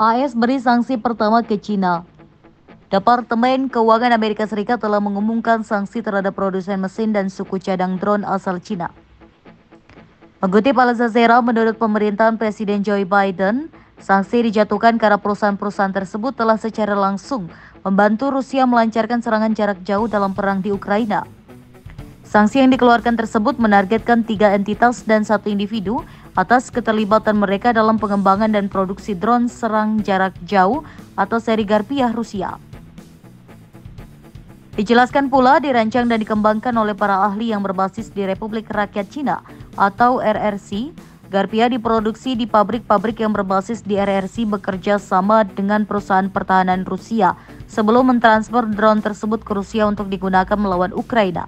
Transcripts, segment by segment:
AS beri sanksi pertama ke China. Departemen Keuangan Amerika Serikat telah mengumumkan sanksi terhadap produsen mesin dan suku cadang drone asal China. Mengutip Al Jazeera, menurut pemerintahan Presiden Joe Biden, sanksi dijatuhkan karena perusahaan-perusahaan tersebut telah secara langsung membantu Rusia melancarkan serangan jarak jauh dalam perang di Ukraina. Sanksi yang dikeluarkan tersebut menargetkan 3 entitas dan 1 individu atas keterlibatan mereka dalam pengembangan dan produksi drone serang jarak jauh atau seri Garpia Rusia. Dijelaskan pula dirancang dan dikembangkan oleh para ahli yang berbasis di Republik Rakyat Cina atau RRC. Garpia diproduksi di pabrik-pabrik yang berbasis di RRC bekerja sama dengan perusahaan pertahanan Rusia sebelum mentransfer drone tersebut ke Rusia untuk digunakan melawan Ukraina.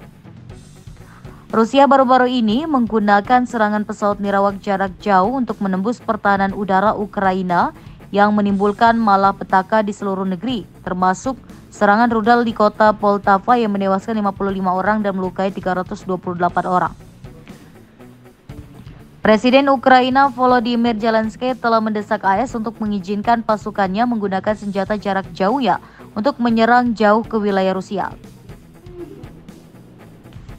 Rusia baru-baru ini menggunakan serangan pesawat nirawak jarak jauh untuk menembus pertahanan udara Ukraina yang menimbulkan malapetaka di seluruh negeri, termasuk serangan rudal di kota Poltava yang menewaskan 55 orang dan melukai 328 orang. Presiden Ukraina Volodymyr Zelensky telah mendesak AS untuk mengizinkan pasukannya menggunakan senjata jarak jauh untuk menyerang jauh ke wilayah Rusia.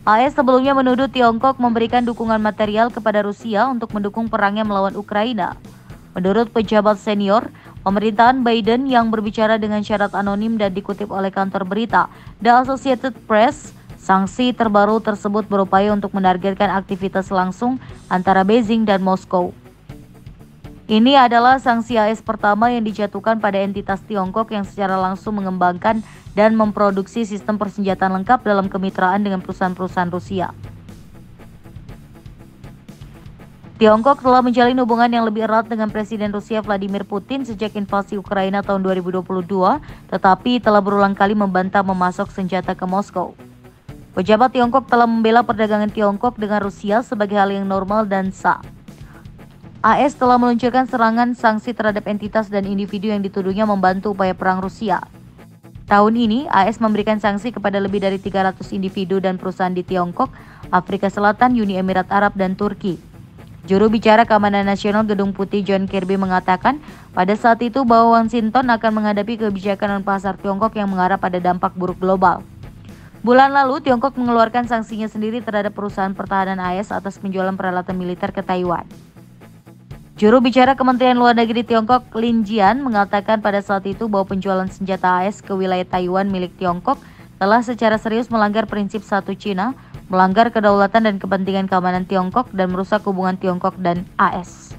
AS sebelumnya menuduh Tiongkok memberikan dukungan material kepada Rusia untuk mendukung perangnya melawan Ukraina. Menurut pejabat senior pemerintahan Biden yang berbicara dengan syarat anonim dan dikutip oleh kantor berita The Associated Press, sanksi terbaru tersebut berupaya untuk menargetkan aktivitas langsung antara Beijing dan Moskow. Ini adalah sanksi AS pertama yang dijatuhkan pada entitas Tiongkok yang secara langsung mengembangkan dan memproduksi sistem persenjataan lengkap dalam kemitraan dengan perusahaan-perusahaan Rusia. Tiongkok telah menjalin hubungan yang lebih erat dengan Presiden Rusia Vladimir Putin sejak invasi Ukraina tahun 2022, tetapi telah berulang kali membantah memasok senjata ke Moskow. Pejabat Tiongkok telah membela perdagangan Tiongkok dengan Rusia sebagai hal yang normal dan sah. AS telah meluncurkan serangan sanksi terhadap entitas dan individu yang dituduhnya membantu upaya perang Rusia. Tahun ini, AS memberikan sanksi kepada lebih dari 300 individu dan perusahaan di Tiongkok, Afrika Selatan, Uni Emirat Arab, dan Turki. Juru bicara Keamanan Nasional Gedung Putih John Kirby mengatakan pada saat itu bahwa Washington akan menghadapi kebijakan pasar Tiongkok yang mengarah pada dampak buruk global. Bulan lalu, Tiongkok mengeluarkan sanksinya sendiri terhadap perusahaan pertahanan AS atas penjualan peralatan militer ke Taiwan. Juru bicara Kementerian Luar Negeri Tiongkok, Lin Jian, mengatakan pada saat itu bahwa penjualan senjata AS ke wilayah Taiwan milik Tiongkok telah secara serius melanggar prinsip satu Cina, melanggar kedaulatan dan kepentingan keamanan Tiongkok, dan merusak hubungan Tiongkok dan AS.